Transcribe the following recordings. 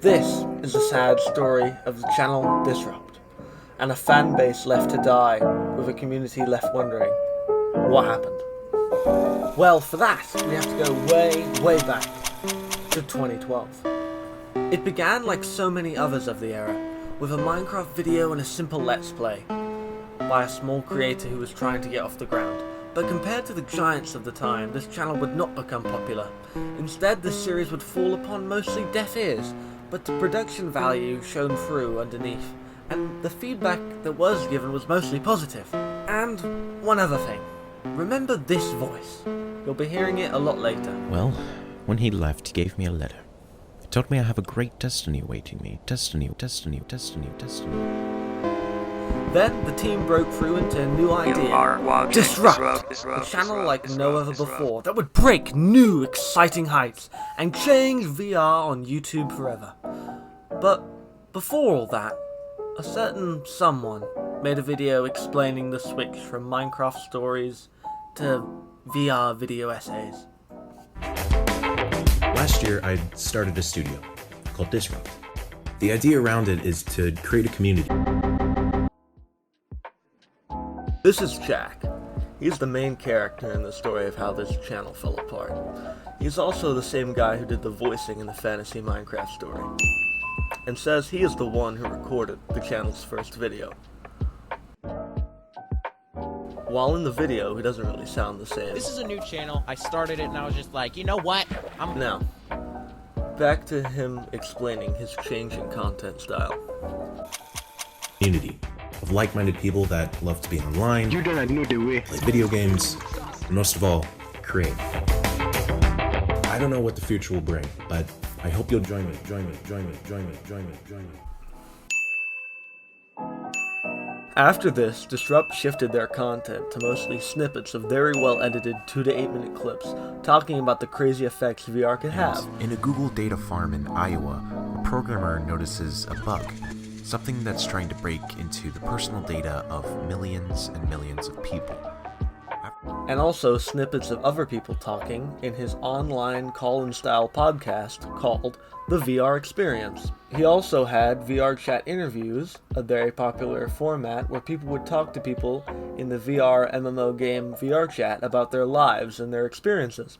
This is the sad story of the channel Disrupt, and a fan base left to die, with a community left wondering, what happened? Well, for that, we have to go way back to 2012. It began like so many others of the era, with a Minecraft video and a simple Let's Play, by a small creator who was trying to get off the ground. But compared to the giants of the time, this channel would not become popular. Instead, the series would fall upon mostly deaf ears, but the production value shone through underneath, and the feedback that was given was mostly positive. And one other thing, remember this voice. You'll be hearing it a lot later. Well, when he left, he gave me a letter. It told me I have a great destiny awaiting me. Destiny. Then the team broke through into a new idea, Disrupt, a channel like no other before that would break new exciting heights and change VR on YouTube forever. But before all that, a certain someone made a video explaining the switch from Minecraft stories to VR video essays. Last year, I started a studio called Disrupt. The idea around it is to create a community. This is Jack. He's the main character in the story of how this channel fell apart. He's also the same guy who did the voicing in the fantasy Minecraft story, and says he is the one who recorded the channel's first video. While in the video, he doesn't really sound the same. This is a new channel. I started it and I was just like, you know what? Now, back to him explaining his change in content style. Community of like-minded people that love to be online, You don't know the way. play video games, and most of all, create. I don't know what the future will bring, but I hope you'll join me. After this, Disrupt shifted their content to mostly snippets of very well edited 2 to 8 minute clips talking about the crazy effects VR could have. In a Google data farm in Iowa, a programmer notices a bug, something that's trying to break into the personal data of millions and millions of people. And also snippets of other people talking in his online call-in style podcast called The VR Experience. He also had VR chat interviews, a very popular format where people would talk to people in the VR MMO game VR chat about their lives and their experiences.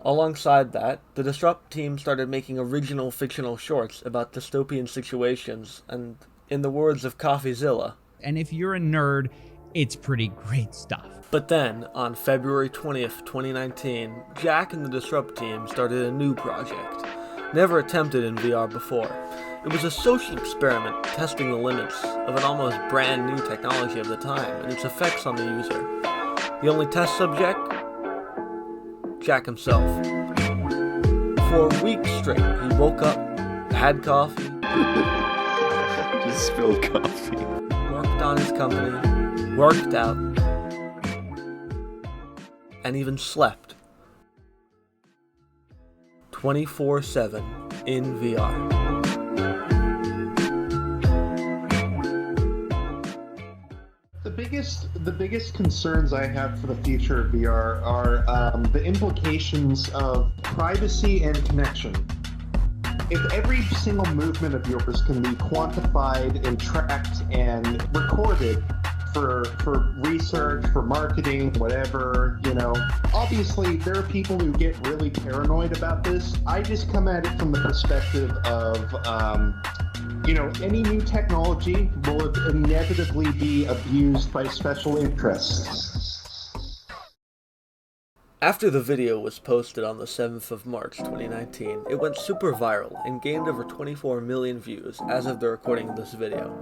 Alongside that, the Disrupt team started making original fictional shorts about dystopian situations, and in the words of CoffeeZilla, and if you're a nerd, it's pretty great stuff. But then, on February 20th, 2019, Jack and the Disrupt team started a new project, never attempted in VR before. It was a social experiment testing the limits of an almost brand new technology of the time and its effects on the user. The only test subject? Jack himself. For a week straight, he woke up, had coffee, Just spilled coffee. worked on his company, worked out, and even slept 24/7 in VR. The biggest concerns I have for the future of VR are the implications of privacy and connection. If every single movement of yours can be quantified and tracked and recorded for research, for marketing, whatever, obviously there are people who get really paranoid about this. I just come at it from the perspective of, any new technology will inevitably be abused by special interests. After the video was posted on the 7th of March 2019, it went super viral and gained over 24 million views as of the recording of this video.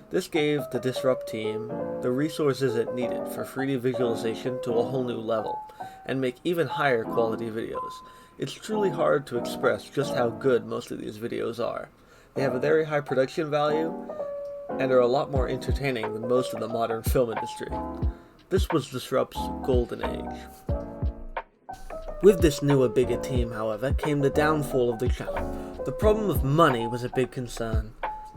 This gave the Disrupt team the resources it needed for 3D visualization to a whole new level, and make even higher quality videos. It's truly hard to express just how good most of these videos are. They have a very high production value, and are a lot more entertaining than most of the modern film industry. This was Disrupt's golden age. With this newer, bigger team, however, came the downfall of the channel. The problem of money was a big concern.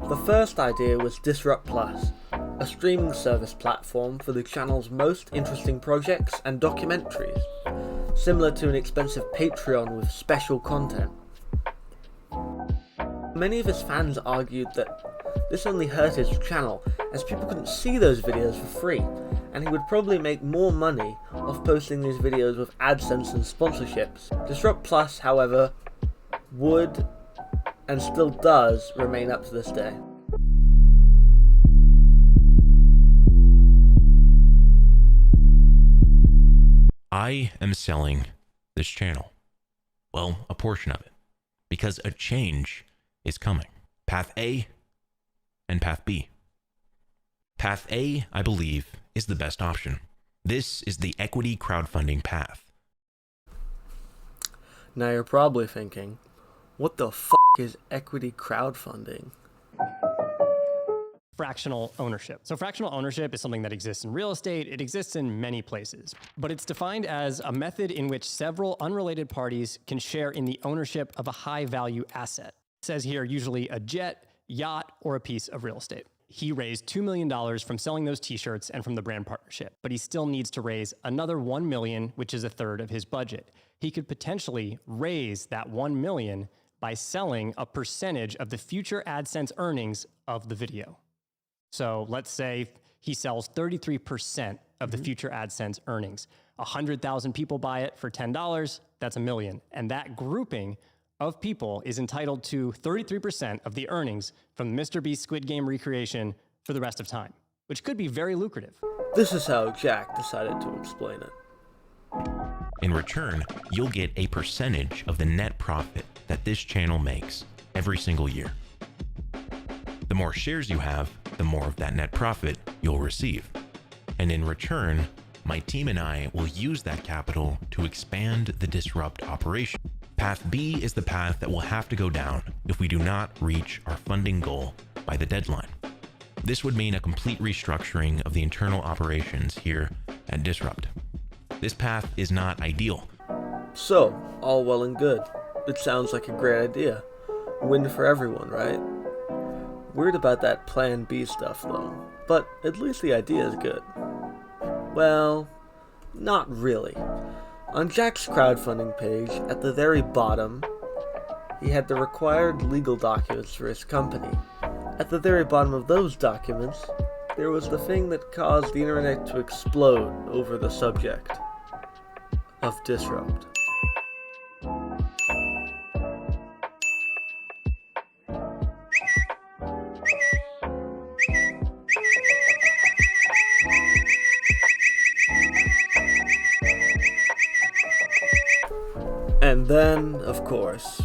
The first idea was Disrupt Plus, a streaming service platform for the channel's most interesting projects and documentaries, similar to an expensive Patreon with special content. Many of his fans argued that this only hurt his channel, as people couldn't see those videos for free, and he would probably make more money off posting these videos with AdSense and sponsorships. Disrupt Plus, however, would and still does remain up to this day. I am selling this channel. Well, a portion of it. Because a change is coming. Path A and Path B. Path A, I believe, is the best option. This is the equity crowdfunding path. Now you're probably thinking, what the f*** is equity crowdfunding? Fractional ownership. So fractional ownership is something that exists in real estate. It exists in many places, but it's defined as a method in which several unrelated parties can share in the ownership of a high value asset. It says here, usually a jet, yacht, or a piece of real estate. He raised $2 million from selling those t-shirts and from the brand partnership, but he still needs to raise another $1 million, which is a third of his budget. He could potentially raise that $1 million by selling a percentage of the future AdSense earnings of the video. So let's say he sells 33% of the future AdSense earnings. 100,000 people buy it for $10, that's $1 million. And that grouping of people is entitled to 33% of the earnings from the Mr. Beast Squid Game recreation for the rest of time, which could be very lucrative. This is how Jack decided to explain it. In return, you'll get a percentage of the net profit that this channel makes every single year. The more shares you have, the more of that net profit you'll receive. And in return, my team and I will use that capital to expand the Disrupt operation. Path B is the path that we'll have to go down if we do not reach our funding goal by the deadline. This would mean a complete restructuring of the internal operations here at Disrupt. This path is not ideal. So, all well and good. It sounds like a great idea. Win for everyone, right? Weird about that Plan B stuff though, but at least the idea is good. Well, not really. On Jack's crowdfunding page, at the very bottom, he had the required legal documents for his company. At the very bottom of those documents, there was the thing that caused the internet to explode over the subject of Disrupt. And then, of course,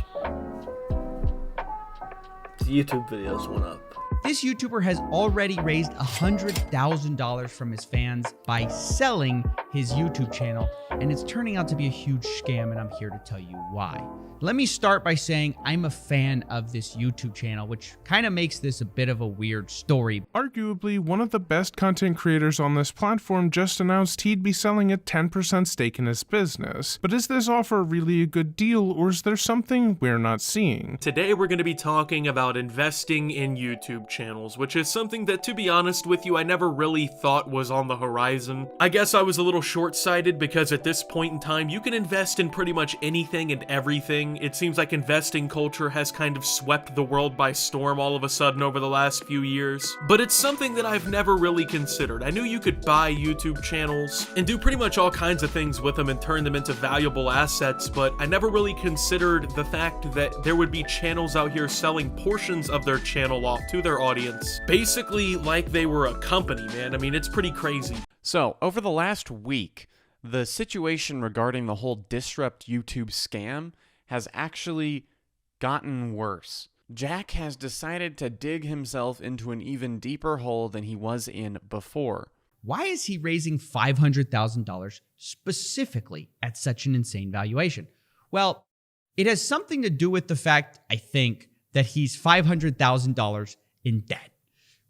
the YouTube videos went up. This YouTuber has already raised $100,000 from his fans by selling his YouTube channel, and it's turning out to be a huge scam, and I'm here to tell you why. Let me start by saying I'm a fan of this YouTube channel, which kind of makes this a bit of a weird story. Arguably, one of the best content creators on this platform just announced he'd be selling a 10% stake in his business. But is this offer really a good deal, or is there something we're not seeing? Today we're going to be talking about investing in YouTube channels, which is something that, to be honest with you, I never really thought was on the horizon. I guess I was a little short-sighted because at this point in time, you can invest in pretty much anything and everything. It seems like investing culture has kind of swept the world by storm all of a sudden over the last few years. But it's something that I've never really considered. I knew you could buy YouTube channels and do pretty much all kinds of things with them and turn them into valuable assets, but I never really considered the fact that there would be channels out here selling portions of their channel off to their audience, basically like they were a company, man. I mean, it's pretty crazy. So, over the last week, the situation regarding the whole Disrupt YouTube scam has actually gotten worse. Jack has decided to dig himself into an even deeper hole than he was in before. Why is he raising $500,000 specifically at such an insane valuation? Well, it has something to do with the fact, I think, that he's $500,000 in debt.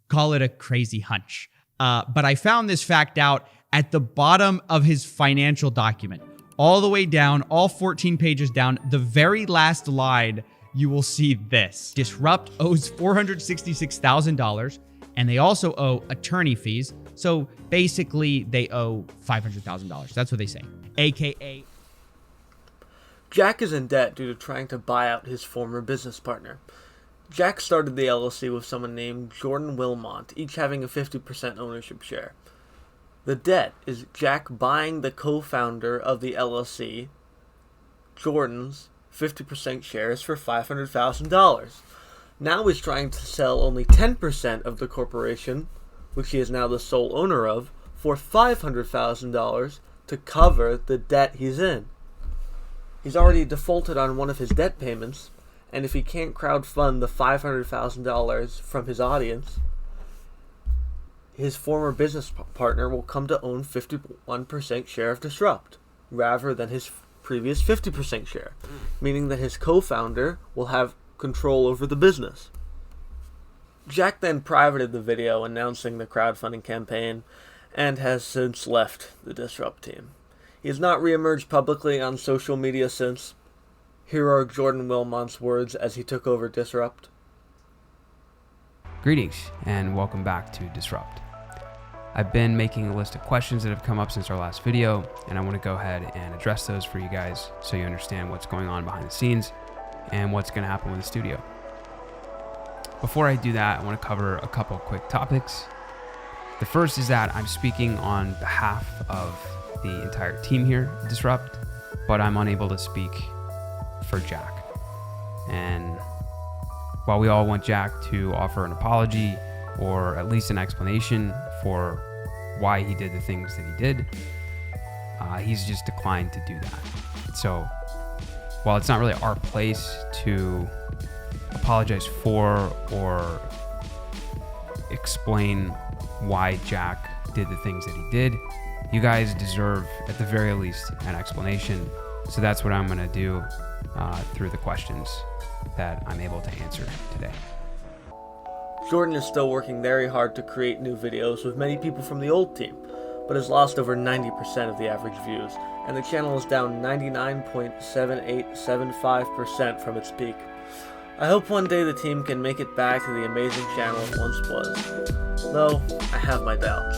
Call it a crazy hunch. But I found this fact out at the bottom of his financial document. All the way down, all 14 pages down, the very last line, you will see this. Disrupt owes $466,000, and they also owe attorney fees. So basically, they owe $500,000. That's what they say. AKA, Jack is in debt due to trying to buy out his former business partner. Jack started the LLC with someone named Jordan Wilmont, each having a 50% ownership share. The debt is Jack buying the co-founder of the LLC, Jordan's 50% shares for $500,000. Now he's trying to sell only 10% of the corporation, which he is now the sole owner of, for $500,000 to cover the debt he's in. He's already defaulted on one of his debt payments, and if he can't crowdfund the $500,000 from his audience, his former business partner will come to own 51% share of Disrupt, rather than his previous 50% share, meaning that his co-founder will have control over the business. Jack then privated the video announcing the crowdfunding campaign and has since left the Disrupt team. He has not reemerged publicly on social media since. Here are Jordan Wilmont's words as he took over Disrupt. Greetings and welcome back to Disrupt. I've been making a list of questions that have come up since our last video, and I want to go ahead and address those for you guys so you understand what's going on behind the scenes and what's going to happen with the studio. Before I do that, I want to cover a couple quick topics. The first is that I'm speaking on behalf of the entire team here at Disrupt, but I'm unable to speak for Jack. And while we all want Jack to offer an apology or at least an explanation for why he did the things that he did, he's just declined to do that. So while it's not really our place to apologize for or explain why Jack did the things that he did, you guys deserve at the very least an explanation. So that's what I'm going to do through the questions that I'm able to answer today. Jordan is still working very hard to create new videos with many people from the old team, but has lost over 90% of the average views, and the channel is down 99.7875% from its peak. I hope one day the team can make it back to the amazing channel it once was, though I have my doubts.